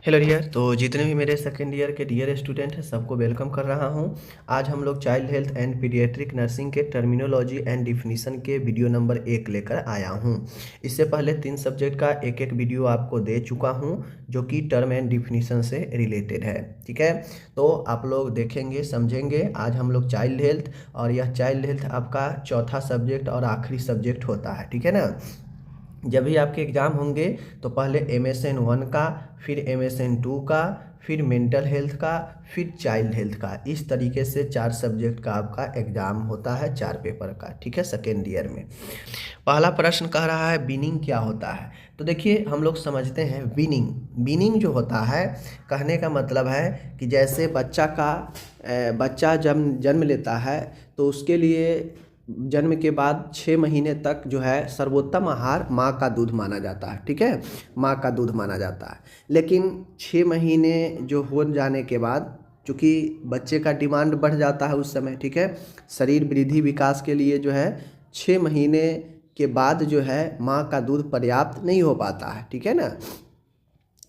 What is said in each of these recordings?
Hello dear. तो जितने भी मेरे सेकेंड ईयर के डियर स्टूडेंट हैं सबको वेलकम कर रहा हूं। आज हम लोग child health and paediatric nursing के टर्मिनोलॉजी एंड डिफिनीशन के वीडियो नंबर 1 लेकर आया हूं। इससे पहले 3 सब्जेक्ट का एक एक वीडियो आपको दे चुका हूं जो कि टर्म एंड डिफिनीशन से रिलेटेड है। ठीक है, तो आप लोग देखेंगे समझेंगे। आज हम लोग चाइल्ड हेल्थ, और यह चाइल्ड हेल्थ आपका चौथा सब्जेक्ट और आखिरी सब्जेक्ट होता है। ठीक है ना। जब भी आपके एग्ज़ाम होंगे तो पहले MSN 1 का, फिर MSN 2 का, फिर मेंटल हेल्थ का, फिर चाइल्ड हेल्थ का, इस तरीके से 4 सब्जेक्ट का आपका एग्ज़ाम होता है, 4 पेपर का। ठीक है, सेकेंड ईयर में। पहला प्रश्न कह रहा है बीनिंग क्या होता है। तो देखिए हम लोग समझते हैं बीनिंग। बीनिंग जो होता है, कहने का मतलब है कि जैसे बच्चा जब जन्म लेता है तो उसके लिए जन्म के बाद 6 महीने तक जो है सर्वोत्तम आहार माँ का दूध माना जाता है। ठीक है, माँ का दूध माना जाता है। लेकिन 6 महीने जो हो जाने के बाद, चूँकि बच्चे का डिमांड बढ़ जाता है उस समय, ठीक है, शरीर वृद्धि विकास के लिए जो है 6 महीने के बाद जो है माँ का दूध पर्याप्त नहीं हो पाता है। ठीक है ना।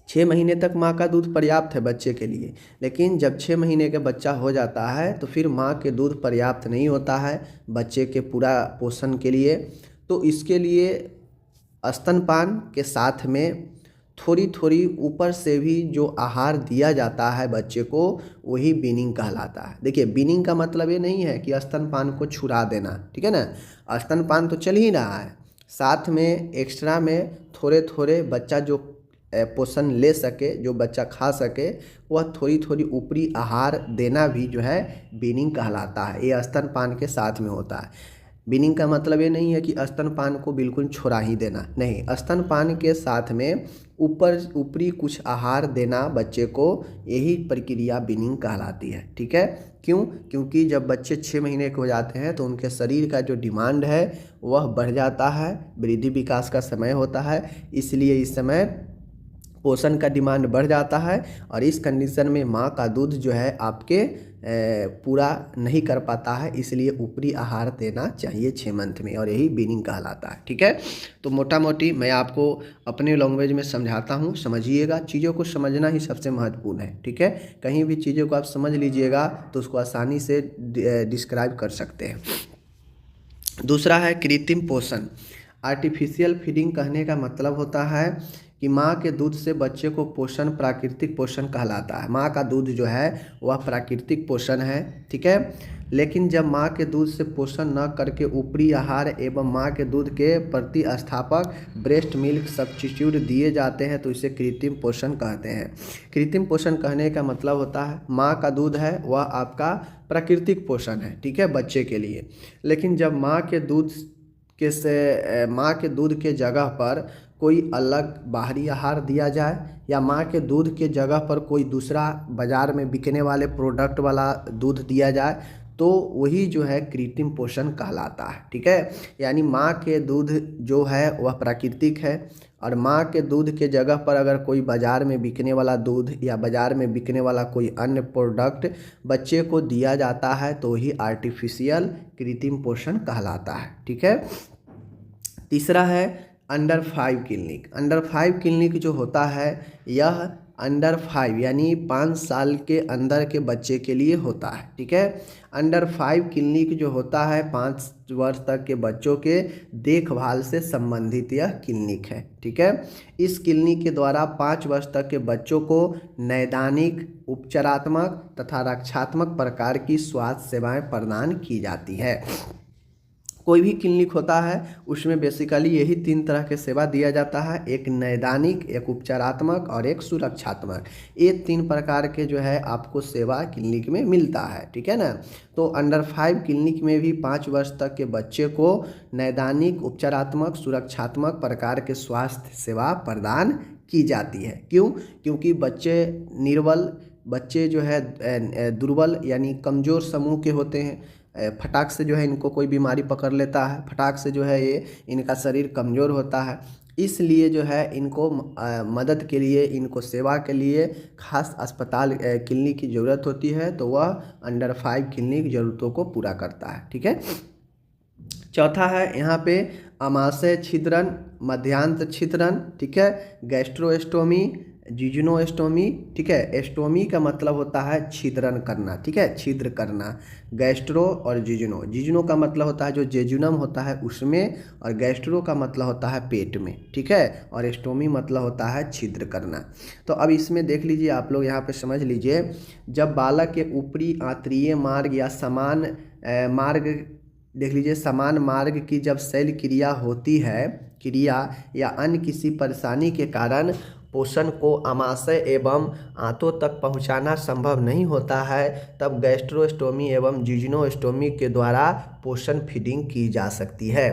6 महीने तक माँ का दूध पर्याप्त है बच्चे के लिए, लेकिन जब 6 महीने का बच्चा हो जाता है तो फिर माँ के दूध पर्याप्त नहीं होता है बच्चे के पूरा पोषण के लिए। तो इसके लिए स्तनपान के साथ में थोड़ी थोड़ी ऊपर से भी जो आहार दिया जाता है बच्चे को, वही बीनिंग कहलाता है। देखिए बीनिंग का मतलब ये नहीं है कि स्तनपान को छुड़ा देना। ठीक है ना, स्तनपान तो चल ही रहा है, साथ में एक्स्ट्रा में थोड़े थोड़े बच्चा जो पोषण ले सके, जो बच्चा खा सके, वह थोड़ी थोड़ी ऊपरी आहार देना भी जो है बीनिंग कहलाता है। ये स्तनपान के साथ में होता है। बीनिंग का मतलब ये नहीं है कि स्तनपान को बिल्कुल छोड़ा ही देना, नहीं, स्तनपान के साथ में ऊपरी कुछ आहार देना बच्चे को, यही प्रक्रिया बीनिंग कहलाती है। ठीक है, क्यों? क्योंकि जब बच्चे 6 महीने के हो जाते हैं तो उनके शरीर का जो डिमांड है वह बढ़ जाता है, वृद्धि विकास का समय होता है, इसलिए इस समय पोषण का डिमांड बढ़ जाता है। और इस कंडीशन में माँ का दूध जो है आपके पूरा नहीं कर पाता है, इसलिए ऊपरी आहार देना चाहिए 6 मंथ में, और यही बीनिंग कहलाता है। ठीक है, तो मोटा मोटी मैं आपको अपने लैंग्वेज में समझाता हूँ, समझिएगा। चीज़ों को समझना ही सबसे महत्वपूर्ण है। ठीक है, कहीं भी चीज़ों को आप समझ लीजिएगा तो उसको आसानी से डिस्क्राइब कर सकते हैं। दूसरा है कृत्रिम पोषण। आर्टिफिशियल फीडिंग कहने का मतलब होता है कि माँ के दूध से बच्चे को पोषण प्राकृतिक पोषण कहलाता है। माँ का दूध जो है वह प्राकृतिक पोषण है। ठीक है, लेकिन जब माँ के दूध से पोषण न करके ऊपरी आहार एवं माँ के दूध के प्रतिस्थापक ब्रेस्ट मिल्क सब्स्टिट्यूट दिए जाते हैं तो इसे कृत्रिम पोषण कहते हैं। कृत्रिम पोषण कहने का मतलब होता है माँ का दूध है वह आपका प्राकृतिक पोषण है, ठीक है, बच्चे के लिए। लेकिन जब माँ के दूध के जगह पर कोई अलग बाहरी आहार दिया जाए, या माँ के दूध के जगह पर कोई दूसरा बाज़ार में बिकने वाले प्रोडक्ट वाला दूध दिया जाए, तो वही जो है कृत्रिम पोषण कहलाता है। ठीक है, यानी माँ के दूध जो है वह प्राकृतिक है, और माँ के दूध के जगह पर अगर कोई बाज़ार में बिकने वाला दूध या बाज़ार में बिकने वाला कोई अन्य प्रोडक्ट बच्चे को दिया जाता है तो वही आर्टिफिशियल कृत्रिम पोषण कहलाता है। ठीक है, तीसरा है अंडर 5 क्लिनिक। अंडर 5 क्लिनिक जो होता है यह अंडर 5 यानी 5 साल के अंदर के बच्चे के लिए होता है। ठीक है, अंडर 5 क्लिनिक जो होता है 5 वर्ष तक के बच्चों के देखभाल से संबंधित यह क्लिनिक है। ठीक है, इस क्लिनिक के द्वारा 5 वर्ष तक के बच्चों को नैदानिक, उपचारात्मक तथा रक्षात्मक प्रकार की स्वास्थ्य सेवाएं प्रदान की जाती है। कोई भी क्लिनिक होता है उसमें बेसिकली यही 3 तरह के सेवा दिया जाता है, एक नैदानिक, एक उपचारात्मक और एक सुरक्षात्मक। ये 3 प्रकार के जो है आपको सेवा क्लिनिक में मिलता है। ठीक है ना, तो अंडर 5 क्लिनिक में भी 5 वर्ष तक के बच्चे को नैदानिक, उपचारात्मक, सुरक्षात्मक प्रकार के स्वास्थ्य सेवा प्रदान की जाती है। क्यों? क्योंकि बच्चे जो है दुर्बल यानी कमज़ोर समूह के होते हैं। फटाक से जो है इनको कोई बीमारी पकड़ लेता है, फटाक से जो है ये इनका शरीर कमज़ोर होता है, इसलिए जो है इनको मदद के लिए, इनको सेवा के लिए खास अस्पताल क्लिनिक की ज़रूरत होती है, तो वह अंडर 5 क्लिनिक ज़रूरतों को पूरा करता है। ठीक है, चौथा है यहाँ पे आमाशय छिद्रन, मध्यांत छिद्रन, ठीक है, गैस्ट्रोस्टोमी, जिज्नोस्टोमी, ठीक है। एस्टोमी का मतलब होता है छिद्रन करना, ठीक है, छिद्र करना। गैस्ट्रो और जिज्नो, जिज्नो का मतलब होता है जो जेजुनम होता है उसमें, और गैस्ट्रो का मतलब होता है पेट में, ठीक है, और एस्टोमी मतलब होता है छिद्र करना। तो अब इसमें देख लीजिए आप लोग, यहाँ पे समझ लीजिए, जब बालक के ऊपरी आंतरीय मार्ग या समान मार्ग, देख लीजिए, समान मार्ग की जब शैल क्रिया होती है, क्रिया या अन्य किसी परेशानी के कारण पोषण को आमाशय एवं आंतों तक पहुंचाना संभव नहीं होता है, तब गैस्ट्रोस्टोमी एवं जिज्नोस्टोमी के द्वारा पोषण फीडिंग की जा सकती है।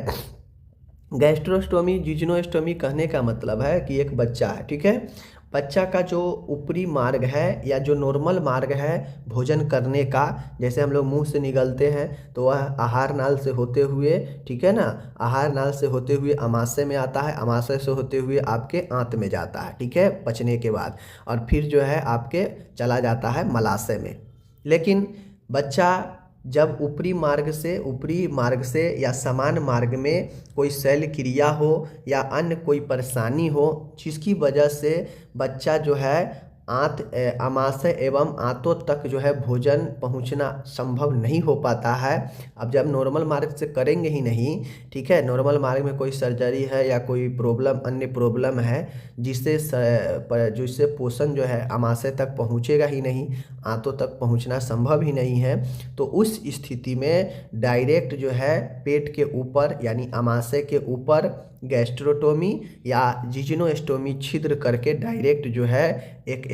गैस्ट्रोस्टोमी, जिज्नोस्टोमी कहने का मतलब है कि एक बच्चा है, ठीक है, बच्चा का जो ऊपरी मार्ग है या जो नॉर्मल मार्ग है भोजन करने का, जैसे हम लोग मुंह से निगलते हैं तो वह आहार नाल से होते हुए, ठीक है ना, आहार नाल से होते हुए आमाशय में आता है, आमाशय से होते हुए आपके आंत में जाता है, ठीक है, पचने के बाद, और फिर जो है आपके चला जाता है मलाशय में। लेकिन बच्चा जब ऊपरी मार्ग से या समान मार्ग में कोई शैल क्रिया हो या अन्य कोई परेशानी हो जिसकी वजह से बच्चा जो है आमाशय एवं आंतों तक जो है भोजन पहुंचना संभव नहीं हो पाता है। अब जब नॉर्मल मार्ग से करेंगे ही नहीं, ठीक है, नॉर्मल मार्ग में कोई सर्जरी है या कोई प्रॉब्लम, अन्य प्रॉब्लम है जिससे पोषण जो है आमाशय तक पहुंचेगा ही नहीं, आंतों तक पहुंचना संभव ही नहीं है, तो उस स्थिति में डायरेक्ट जो है पेट के ऊपर यानी आमाशय के ऊपर गैस्ट्रोटोमी या जिज्नोस्टोमी छिद्र करके डायरेक्ट जो है एक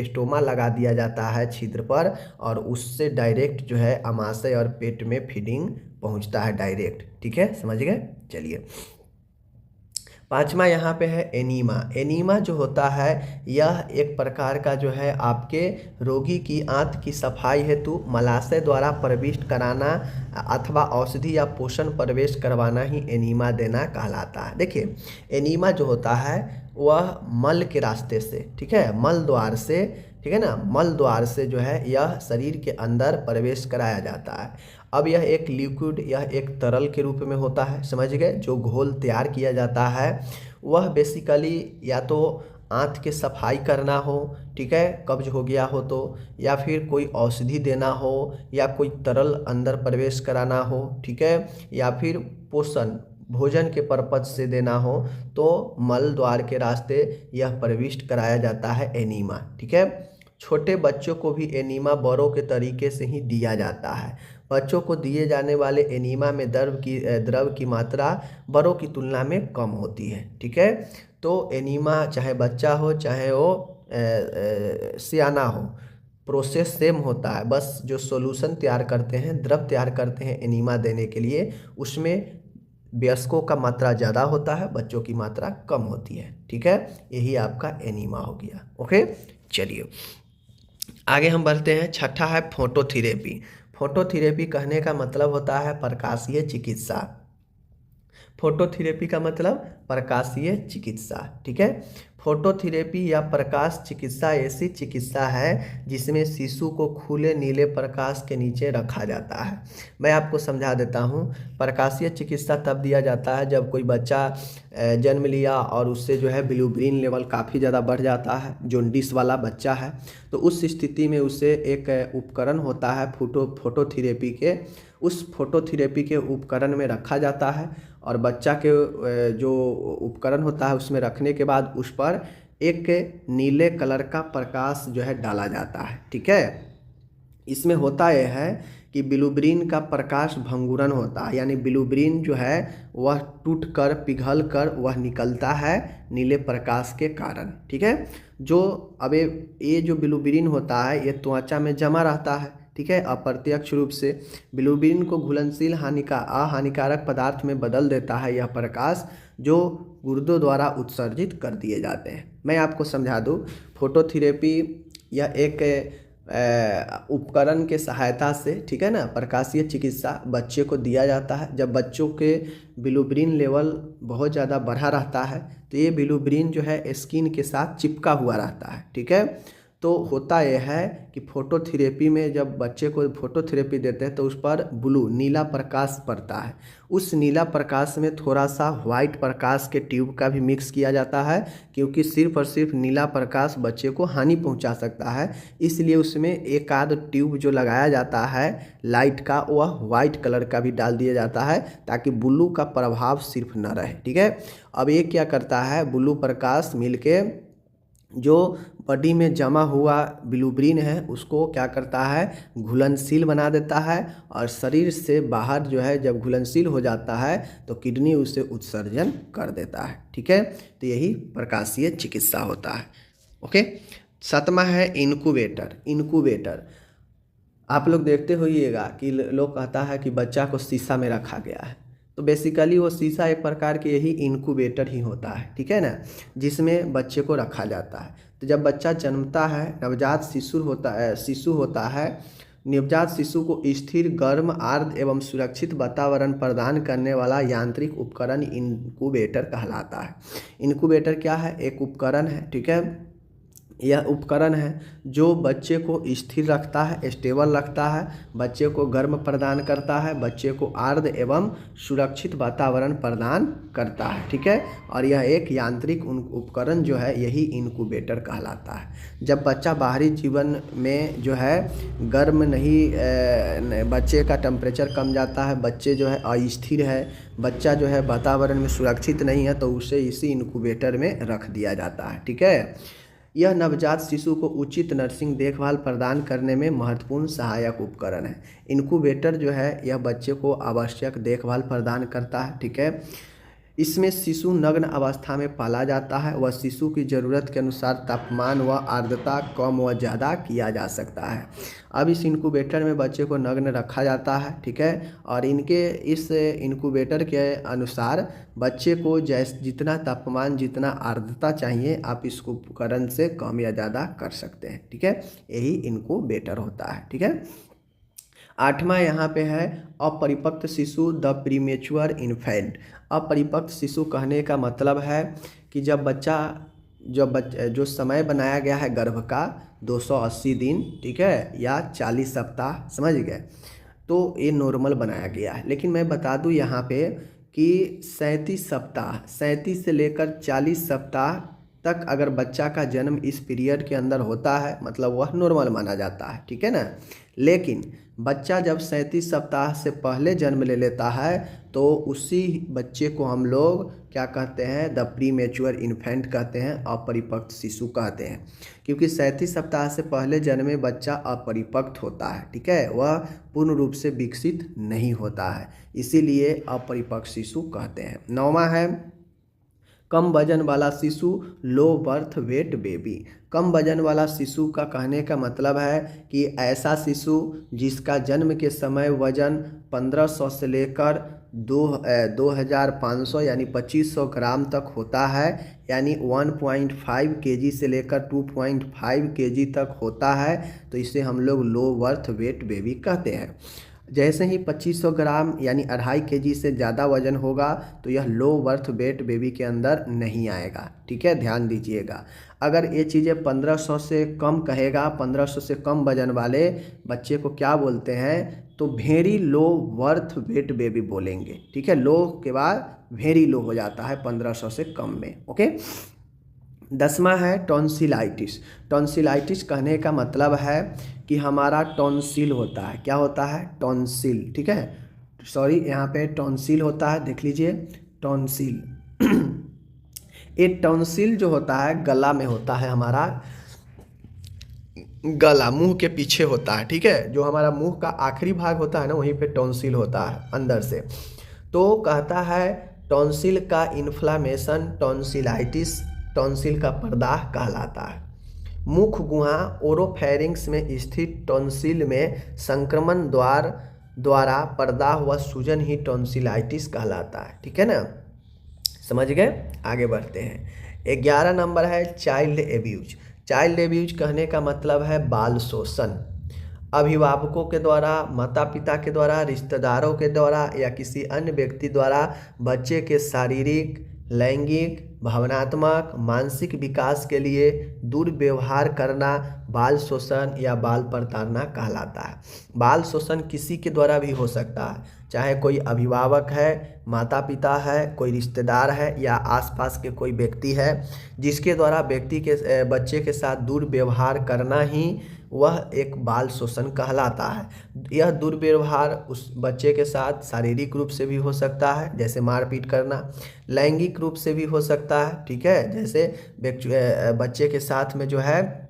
स्टोमा लगा दिया जाता है छिद्र पर, और उससे डायरेक्ट जो है आमाशय और पेट में फीडिंग पहुंचता है डायरेक्ट, ठीक है, समझ गए। चलिए, पांचवा यहाँ पे है एनीमा। एनीमा जो होता है यह एक प्रकार का जो है आपके रोगी की आंत की सफाई हेतु मलाशय द्वारा प्रविष्ट कराना अथवा औषधि या पोषण प्रवेश करवाना ही एनीमा देना कहलाता है। देखिए, एनीमा जो होता है वह मल के रास्ते से, ठीक है, मल द्वार से, ठीक है ना, मल द्वार से जो है यह शरीर के अंदर प्रवेश कराया जाता है। अब यह एक लिक्विड, यह एक तरल के रूप में होता है, समझ गए। जो घोल तैयार किया जाता है वह बेसिकली या तो आंत के सफाई करना हो, ठीक है, कब्ज हो गया हो तो, या फिर कोई औषधि देना हो, या कोई तरल अंदर प्रवेश कराना हो, ठीक है, या फिर पोषण भोजन के पर्पज से देना हो, तो मल द्वार के रास्ते यह प्रविष्ट कराया जाता है एनीमा, ठीक है। छोटे बच्चों को भी एनीमा बड़ों के तरीके से ही दिया जाता है। बच्चों को दिए जाने वाले एनीमा में द्रव की मात्रा बड़ों की तुलना में कम होती है, ठीक है। तो एनीमा चाहे बच्चा हो चाहे वो सियाना हो, प्रोसेस सेम होता है, बस जो सॉल्यूशन तैयार करते हैं, द्रव तैयार करते हैं एनीमा देने के लिए, उसमें वयस्कों का मात्रा ज़्यादा होता है, बच्चों की मात्रा कम होती है, ठीक है। यही आपका एनीमा हो गया, ओके। चलिए आगे हम बढ़ते हैं। छठा है फोटोथेरेपी। फोटोथेरेपी कहने का मतलब होता है प्रकाशीय चिकित्सा। फोटोथेरेपी का मतलब प्रकाशीय चिकित्सा, ठीक है। फोटोथेरेपी या प्रकाश चिकित्सा ऐसी चिकित्सा है जिसमें शिशु को खुले नीले प्रकाश के नीचे रखा जाता है। मैं आपको समझा देता हूँ। प्रकाशीय चिकित्सा तब दिया जाता है जब कोई बच्चा जन्म लिया और उससे जो है बिलिरुबिन लेवल काफ़ी ज़्यादा बढ़ जाता है, जॉन्डिस वाला बच्चा है, तो उस स्थिति में उसे एक उपकरण होता है फोटोथेरेपी के, उस फोटोथेरेपी के उपकरण में रखा जाता है, और बच्चा के जो उपकरण होता है उसमें रखने के बाद उस पर एक नीले कलर का प्रकाश जो है डाला जाता है, ठीक है। इसमें होता यह है कि बिलिरुबिन का प्रकाश भंगुरन होता है, यानी बिलिरुबिन जो है वह टूट कर पिघल कर वह निकलता है नीले प्रकाश के कारण, ठीक है। जो अब ये जो बिलिरुबिन होता है ये त्वचा में जमा रहता है, ठीक है। अप्रत्यक्ष रूप से बिलिरुबिन को घुलनशील हानिकारक पदार्थ में बदल देता है यह प्रकाश, जो गुर्दों द्वारा उत्सर्जित कर दिए जाते हैं। मैं आपको समझा दूँ, फोटोथेरेपी यह एक उपकरण के सहायता से, ठीक है ना, प्रकाशीय चिकित्सा बच्चे को दिया जाता है। जब बच्चों के बिलिरुबिन लेवल बहुत ज़्यादा बढ़ा रहता है तो ये बिलिरुबिन जो है स्किन के साथ चिपका हुआ रहता है, ठीक है। तो होता यह है कि फोटोथेरेपी में जब बच्चे को फोटोथेरेपी देते हैं तो उस पर ब्लू नीला प्रकाश पड़ता है। उस नीला प्रकाश में थोड़ा सा वाइट प्रकाश के ट्यूब का भी मिक्स किया जाता है, क्योंकि सिर्फ और सिर्फ नीला प्रकाश बच्चे को हानि पहुंचा सकता है। इसलिए उसमें एक आध ट्यूब जो लगाया जाता है लाइट का, वह वाइट कलर का भी डाल दिया जाता है ताकि ब्लू का प्रभाव सिर्फ न रहे। ठीक है, अब ये क्या करता है, ब्लू प्रकाश मिलके जो बॉडी में जमा हुआ बिलुब्रिन है उसको क्या करता है, घुलनशील बना देता है, और शरीर से बाहर जो है जब घुलनशील हो जाता है तो किडनी उसे उत्सर्जन कर देता है। ठीक है, तो यही प्रकाशीय चिकित्सा होता है। ओके, 7वां है इनक्यूबेटर। इनक्यूबेटर आप लोग देखते होइएगा कि लोग कहता है कि बच्चा को शीशा में रखा गया है, तो बेसिकली वो शीशा एक प्रकार के यही इनक्यूबेटर ही होता है। ठीक है ना, जिसमें बच्चे को रखा जाता है। तो जब बच्चा जन्मता है, नवजात शिशु होता है, नवजात शिशु को स्थिर, गर्म, आर्द्र एवं सुरक्षित वातावरण प्रदान करने वाला यांत्रिक उपकरण इनक्यूबेटर कहलाता है। इनक्यूबेटर क्या है, एक उपकरण है। ठीक है, यह उपकरण है जो बच्चे को स्थिर रखता है, स्टेबल रखता है, बच्चे को गर्म प्रदान करता है, बच्चे को आर्द्र एवं सुरक्षित वातावरण प्रदान करता है। ठीक है, और यह एक यांत्रिक उपकरण जो है यही इनक्यूबेटर कहलाता है। जब बच्चा बाहरी जीवन में जो है गर्म नहीं, बच्चे का टेम्परेचर कम जाता है, बच्चे जो है अस्थिर है, बच्चा जो है वातावरण में सुरक्षित नहीं है, तो उसे इसी इनक्यूबेटर में रख दिया जाता है। ठीक है, यह नवजात शिशु को उचित नर्सिंग देखभाल प्रदान करने में महत्वपूर्ण सहायक उपकरण है। इनक्यूबेटर जो है यह बच्चे को आवश्यक देखभाल प्रदान करता है। ठीक है, इसमें शिशु नग्न अवस्था में पाला जाता है। वह शिशु की ज़रूरत के अनुसार तापमान व आर्द्रता कम व ज़्यादा किया जा सकता है। अब इस इनक्यूबेटर में बच्चे को नग्न रखा जाता है। ठीक है, और इस इनक्यूबेटर के अनुसार बच्चे को जितना तापमान, जितना आर्द्रता चाहिए आप इस उपकरण से कम या ज़्यादा कर सकते हैं। ठीक है, यही इनक्यूबेटर होता है। ठीक है, 8वां यहाँ पे है अपरिपक्व शिशु, द प्रीमेच्योर इन्फेंट। अपरिपक्व शिशु कहने का मतलब है कि जो समय बनाया गया है गर्भ का 280 दिन, ठीक है, या 40 सप्ताह, समझ गए, तो ये नॉर्मल बनाया गया है। लेकिन मैं बता दूं यहाँ पे कि 37 से लेकर 40 सप्ताह तक अगर बच्चा का जन्म इस पीरियड के अंदर होता है मतलब वह नॉर्मल माना जाता है। ठीक है ना, लेकिन बच्चा जब 37 सप्ताह से पहले जन्म ले लेता है तो उसी बच्चे को हम लोग क्या कहते हैं, द प्रीमेच्योर इन्फेंट कहते हैं, अपरिपक्व शिशु कहते हैं, क्योंकि 37 सप्ताह से पहले जन्मे बच्चा अपरिपक्व होता है। ठीक है, वह पूर्ण रूप से विकसित नहीं होता है, इसीलिए अपरिपक्व शिशु कहते हैं। 9वां है कम वजन वाला शिशु, लो बर्थ वेट बेबी। कम वजन वाला शिशु का कहने का मतलब है कि ऐसा शिशु जिसका जन्म के समय वजन 1500 से लेकर 2500 यानी 2500 ग्राम तक होता है, यानी 1.5 केजी से लेकर 2.5 केजी तक होता है, तो इसे हम लोग लो बर्थ वेट बेबी कहते हैं। जैसे ही 2500 ग्राम यानी 2.5 केजी से ज़्यादा वजन होगा तो यह लो बर्थ वेट बेबी के अंदर नहीं आएगा। ठीक है, ध्यान दीजिएगा। अगर ये चीज़ें 1500 से कम कहेगा, 1500 से कम वजन वाले बच्चे को क्या बोलते हैं, तो very low birth weight baby बोलेंगे। ठीक है, लो के बाद वेरी लो हो जाता है 1500 से कम में। ओके, 10वां है टॉन्सिलाइटिस। टॉन्सिलाइटिस कहने का मतलब है कि हमारा टॉन्सिल होता है। क्या होता है, टॉन्सिल। ठीक है, सॉरी, यहाँ पे टॉन्सिल होता है, देख लीजिए टॉन्सिल। ये टॉन्सिल जो होता है गला में होता है, हमारा गला मुंह के पीछे होता है। ठीक है, जो हमारा मुंह का आखिरी भाग होता है ना, वहीं पे टॉन्सिल होता है अंदर से। तो कहता है टॉन्सिल का इन्फ्लामेशन टॉन्सिलाइटिस टॉन्सिल का प्रदाह कहलाता है। मुख गुहा ओरोफेरिंक्स में स्थित टॉन्सिल में संक्रमण द्वारा प्रदाह व सूजन ही टॉन्सिलाइटिस कहलाता है। ठीक है ना, समझ गए। आगे बढ़ते हैं। 11 नंबर है चाइल्ड एब्यूज। चाइल्ड एब्यूज कहने का मतलब है बाल शोषण। अभिभावकों के द्वारा, माता पिता के द्वारा, रिश्तेदारों के द्वारा या किसी अन्य व्यक्ति द्वारा बच्चे के शारीरिक, लैंगिक, भावनात्मक, मानसिक विकास के लिए दुर्व्यवहार करना बाल शोषण या बाल प्रताड़ना कहलाता है। बाल शोषण किसी के द्वारा भी हो सकता है, चाहे कोई अभिभावक है, माता पिता है, कोई रिश्तेदार है या आसपास के कोई व्यक्ति है, जिसके द्वारा व्यक्ति के बच्चे के साथ दुर्व्यवहार करना ही वह एक बाल शोषण कहलाता है। यह दुर्व्यवहार उस बच्चे के साथ शारीरिक रूप से भी हो सकता है, जैसे मारपीट करना, लैंगिक रूप से भी हो सकता है, ठीक है, जैसे बच्चे के साथ में जो है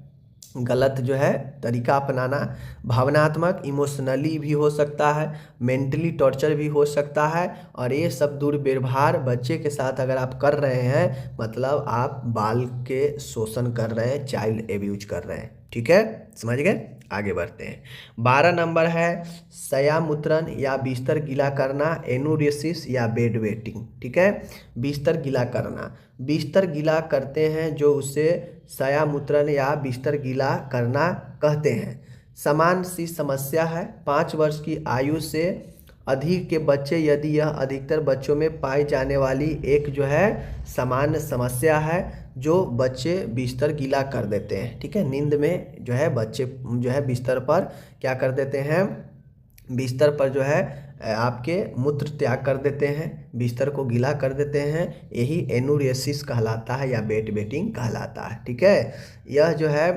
गलत जो है तरीका अपनाना, भावनात्मक इमोशनली भी हो सकता है, मेंटली टॉर्चर भी हो सकता है। और ये सब दुर्व्यवहार बच्चे के साथ अगर आप कर रहे हैं मतलब आप बाल के शोषण कर रहे हैं, चाइल्ड एब्यूज कर रहे हैं, ठीक है, समझ गए। आगे बढ़ते हैं। 12 नंबर है शय्यामूत्रन या बिस्तर गीला करना, एनुरेसिस या बेड वेटिंग, ठीक है। बिस्तर गीला करना, बिस्तर गीला करते हैं जो उसे शय्यामूत्रन या बिस्तर गीला करना कहते हैं। समान सी समस्या है। 5 वर्ष की आयु से अधिक के बच्चे, यदि यह अधिकतर बच्चों में पाई जाने वाली एक जो है सामान्य समस्या है, जो बच्चे बिस्तर गीला कर देते हैं, ठीक है। नींद में जो है बच्चे जो है बिस्तर पर क्या कर देते हैं, बिस्तर पर जो है आपके मूत्र त्याग कर देते हैं, बिस्तर को गीला कर देते हैं, यही एनुरेसिस कहलाता है या बेड वेटिंग कहलाता है, ठीक है। यह जो है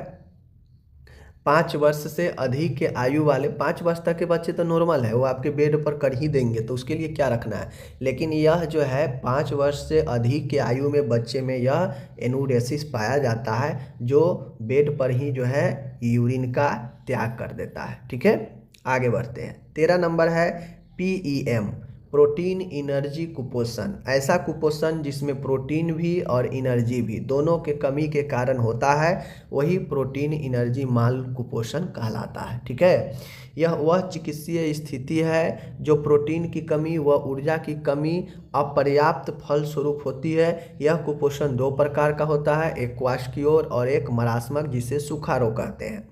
5 वर्ष से अधिक के आयु वाले, 5 वर्ष तक के बच्चे तो नॉर्मल है, वो आपके बेड पर कर ही देंगे, तो उसके लिए क्या रखना है। लेकिन यह जो है 5 वर्ष से अधिक के आयु में बच्चे में यह एनुरेसिस पाया जाता है, जो बेड पर ही जो है यूरिन का त्याग कर देता है, ठीक है। आगे बढ़ते हैं। 13 नंबर है PEM, प्रोटीन एनर्जी कुपोषण। ऐसा कुपोषण जिसमें प्रोटीन भी और एनर्जी भी दोनों के कमी के कारण होता है, वही प्रोटीन एनर्जी माल कुपोषण कहलाता है, ठीक है। यह वह चिकित्सीय स्थिति है जो प्रोटीन की कमी व ऊर्जा की कमी अपर्याप्त फलस्वरूप होती है। यह कुपोषण 2 प्रकार का होता है, एक क्वाशक्योर और एक मरासमक, जिसे सूखा रोग कहते हैं।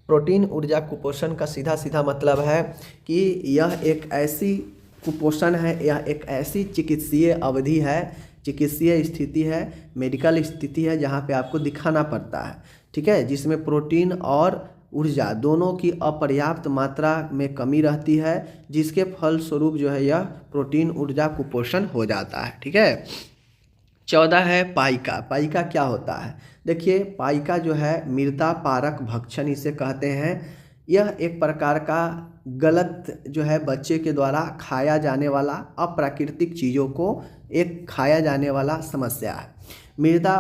प्रोटीन ऊर्जा कुपोषण का सीधा सीधा मतलब है कि यह एक ऐसी कुपोषण है, यह एक ऐसी चिकित्सीय अवधि है, चिकित्सीय स्थिति है, मेडिकल स्थिति है, जहाँ पे आपको दिखाना पड़ता है, ठीक है, जिसमें प्रोटीन और ऊर्जा दोनों की अपर्याप्त मात्रा में कमी रहती है, जिसके फलस्वरूप जो है यह प्रोटीन ऊर्जा कुपोषण हो जाता है, ठीक है। 14 है पाइका। पाइका क्या होता है, देखिए पाइका जो है मृदा पारक भक्षण इसे कहते हैं। यह एक प्रकार का गलत जो है बच्चे के द्वारा खाया जाने वाला अप्राकृतिक चीज़ों को एक खाया जाने वाला समस्या है। मृदा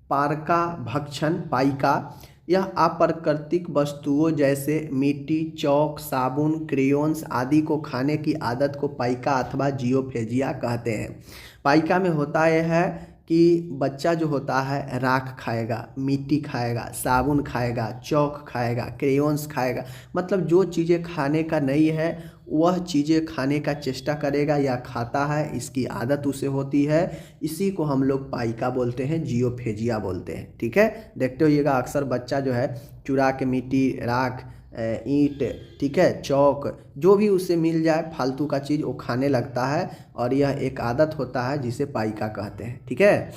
पारका भक्षण पाइका यह अप्राकृतिक वस्तुओं जैसे मिट्टी, चौक, साबुन, क्रेयॉन्स आदि को खाने की आदत को पाइका अथवा जियोफेजिया कहते हैं। पाइका में होता यह है कि बच्चा जो होता है राख खाएगा, मिट्टी खाएगा, साबुन खाएगा, चौक खाएगा, क्रेयॉन्स खाएगा, मतलब जो चीज़ें खाने का नहीं है वह चीज़ें खाने का चेष्टा करेगा या खाता है, इसकी आदत उसे होती है। इसी को हम लोग पाइका बोलते हैं, जियोफेजिया बोलते हैं, ठीक है। देखते होइएगा अक्सर बच्चा जो है चुरा के मिट्टी, राख, ईंट, ठीक है, चौक, जो भी उसे मिल जाए फालतू का चीज़ वो खाने लगता है, और यह एक आदत होता है जिसे पाइका कहते हैं, ठीक है।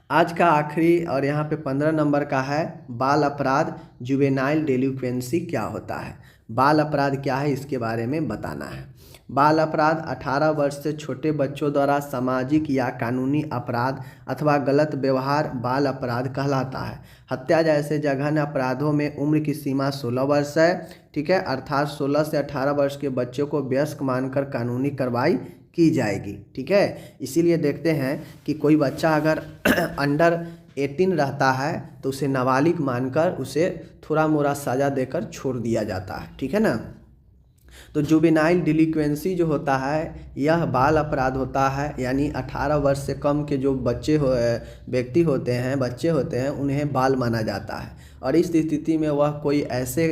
आज का आखिरी और यहाँ पे 15 नंबर का है बाल अपराध, जुवेनाइल डेलिक्वेंसी क्या होता है। बाल अपराध क्या है इसके बारे में बताना है। बाल अपराध 18 वर्ष से छोटे बच्चों द्वारा सामाजिक या कानूनी अपराध अथवा गलत व्यवहार बाल अपराध कहलाता है। हत्या जैसे जघन्य अपराधों में उम्र की सीमा 16 वर्ष है, ठीक है, अर्थात 16 से 18 वर्ष के बच्चों को वयस्क मानकर कानूनी कार्रवाई की जाएगी, ठीक है। इसीलिए देखते हैं कि कोई बच्चा अगर अंडर 18 रहता है तो उसे नाबालिग मानकर उसे थोड़ा मोड़ा सज़ा देकर छोड़ दिया जाता है, ठीक है ना। तो जुवेनाइल डिलिक्वेंसी जो होता है यह बाल अपराध होता है, यानी 18 वर्ष से कम के जो व्यक्ति होते हैं, बच्चे होते हैं, उन्हें बाल माना जाता है। और इस स्थिति में वह कोई ऐसे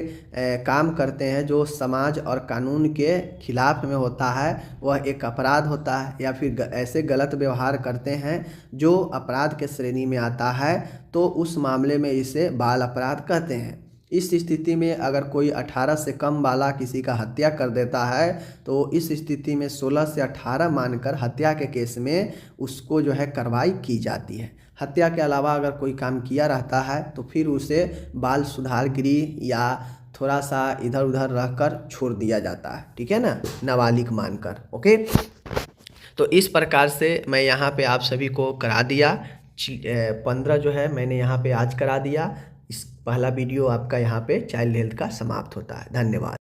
काम करते हैं जो समाज और कानून के खिलाफ में होता है, वह एक अपराध होता है, या फिर ऐसे गलत व्यवहार करते हैं जो अपराध के श्रेणी में आता है, तो उस मामले में इसे बाल अपराध कहते हैं। इस स्थिति में अगर कोई 18 से कम वाला किसी का हत्या कर देता है तो इस स्थिति में 16 से 18 मानकर हत्या के केस में उसको जो है कार्रवाई की जाती है। हत्या के अलावा अगर कोई काम किया रहता है तो फिर उसे बाल सुधार गृह या थोड़ा सा इधर उधर रहकर छोड़ दिया जाता है, ठीक है ना, नाबालिग मानकर। ओके, तो इस प्रकार से मैं यहाँ पे आप सभी को करा दिया। 15 जो है मैंने यहाँ पे आज करा दिया। इस पहला वीडियो आपका यहाँ पे चाइल्ड हेल्थ का समाप्त होता है। धन्यवाद।